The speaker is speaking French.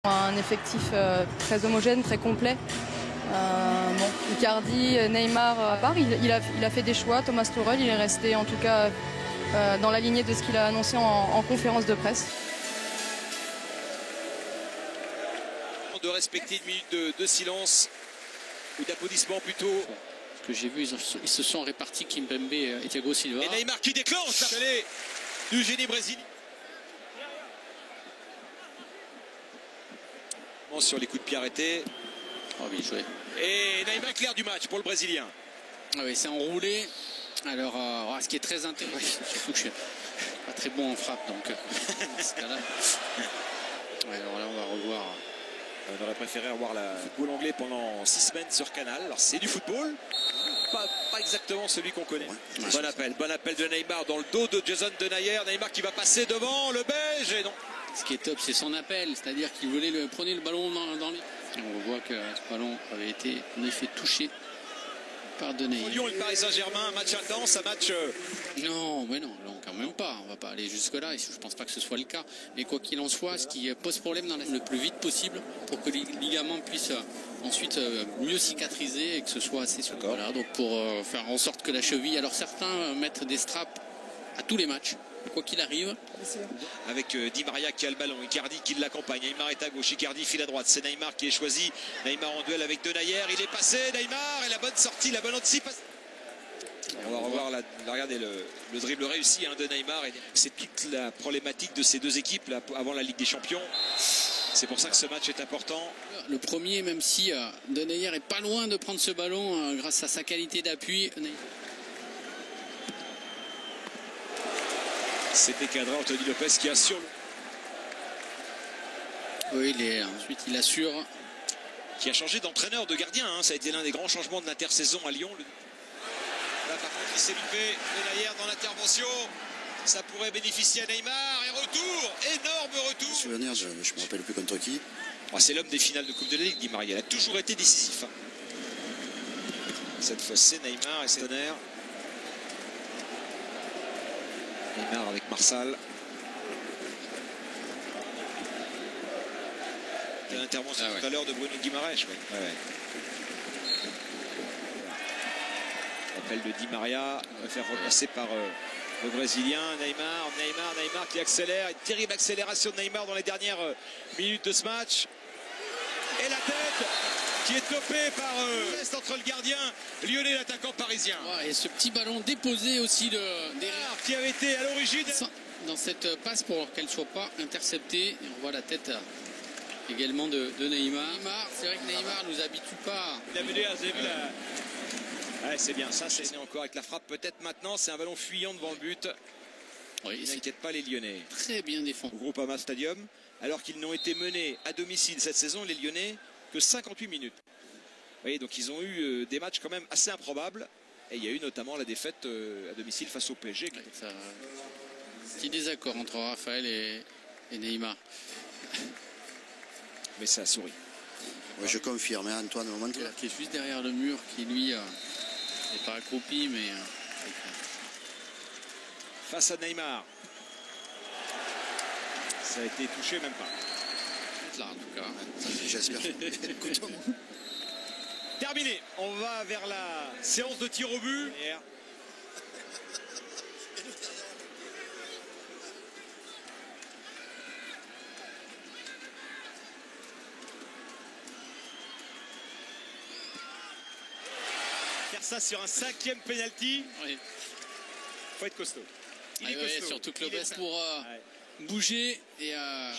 Un effectif très homogène, très complet. Icardi, Neymar à part, il a fait des choix. Thomas Tuchel, il est resté en tout cas dans la lignée de ce qu'il a annoncé en conférence de presse. De respecter une minute de silence ou d'applaudissement plutôt. Ce que j'ai vu, ils se sont répartis Kimpembe et Thiago Silva. Et Neymar qui déclenche la mêlée du génie brésilien. Sur les coups de pied arrêtés. Oh, bien joué. Et Neymar clair du match pour le Brésilien. Ah oui, c'est enroulé. Alors, ce qui est très intéressant, surtout que je suis pas très bon en frappe, donc dans ce cas-là. Ouais, alors là, on va revoir. On aurait préféré avoir le football anglais pendant 6 semaines sur Canal. Alors c'est du football, pas exactement celui qu'on connaît. Ouais, bon appel de Neymar dans le dos de Jason Denayer. Neymar qui va passer devant le belge et non. Ce qui est top, c'est son appel, c'est-à-dire qu'il voulait prenait le ballon dans les... On voit que ce ballon avait été en effet touché par Denayer. Lyon et le Paris Saint-Germain, un match intense, un match... Non, mais non, quand même pas. On va pas aller jusque-là. Je pense pas que ce soit le cas. Mais quoi qu'il en soit, ce qui pose problème le plus vite possible pour que les ligaments puissent ensuite mieux cicatriser et que ce soit assez souple. Voilà, donc pour faire en sorte que la cheville... Alors certains mettent des straps à tous les matchs, quoi qu'il arrive. Avec Di Maria qui a le ballon, Icardi qui l'accompagne. Neymar est à gauche, Icardi file à droite. C'est Neymar qui est choisi. Neymar en duel avec Denayer. Il est passé, Neymar, et la bonne sortie, la bonne anticipation. On va revoir regardez le dribble réussi de Neymar. C'est toute la problématique de ces deux équipes là, avant la Ligue des Champions. C'est pour ça que ce match est important. Le premier, même si Denayer est pas loin de prendre ce ballon grâce à sa qualité d'appui. C'était cadré, Anthony Lopez qui assure. Oui, ensuite il assure. Qui a changé d'entraîneur, de gardien. Ça a été l'un des grands changements de l'intersaison à Lyon. Là, par contre, il s'est loupé. Denayer dans l'intervention. Ça pourrait bénéficier à Neymar. Et retour, énorme retour. Souvenir, je ne me rappelle plus contre qui. C'est l'homme des finales de Coupe de la Ligue, Di Maria. Il a toujours été décisif. Cette fois, c'est Neymar et c'est Tonnerre. Neymar avec Marsal. L'intervention tout à l'heure de Bruno Guimaraes. Appel de Di Maria, on va faire repasser par le Brésilien. Neymar qui accélère. Une terrible accélération de Neymar dans les dernières minutes de ce match. Et la tête qui est topée par entre le gardien lyonnais et l'attaquant parisien. Et ce petit ballon déposé aussi d'Erard qui avait été à l'origine dans cette passe pour qu'elle ne soit pas interceptée. Et on voit la tête également de Neymar. C'est vrai que Neymar nous habitue pas. Vous avez vu la... Ouais, c'est bien ça, c'est encore avec la frappe peut-être maintenant. C'est un ballon fuyant devant le but. Oui, n'inquiète pas les Lyonnais. Très bien défendu. Au Groupama Stadium, alors qu'ils n'ont été menés à domicile cette saison, les Lyonnais, que 58 minutes. Vous voyez, donc ils ont eu des matchs quand même assez improbables. Et il y a eu notamment la défaite à domicile face au PSG. Petit désaccord entre Raphaël et Neymar. Mais ça a souri. Oui, je confirme, Antoine, au moment qui est juste derrière le mur, qui lui n'est pas accroupi, mais... Face à Neymar. Ça a été touché, même pas. Là, en tout cas. J'espère. Terminé. On va vers la séance de tir au but. Faire ça sur un 5e penalty. Oui. Faut être costaud. Il est costaud. Surtout que Lopez pour bouger et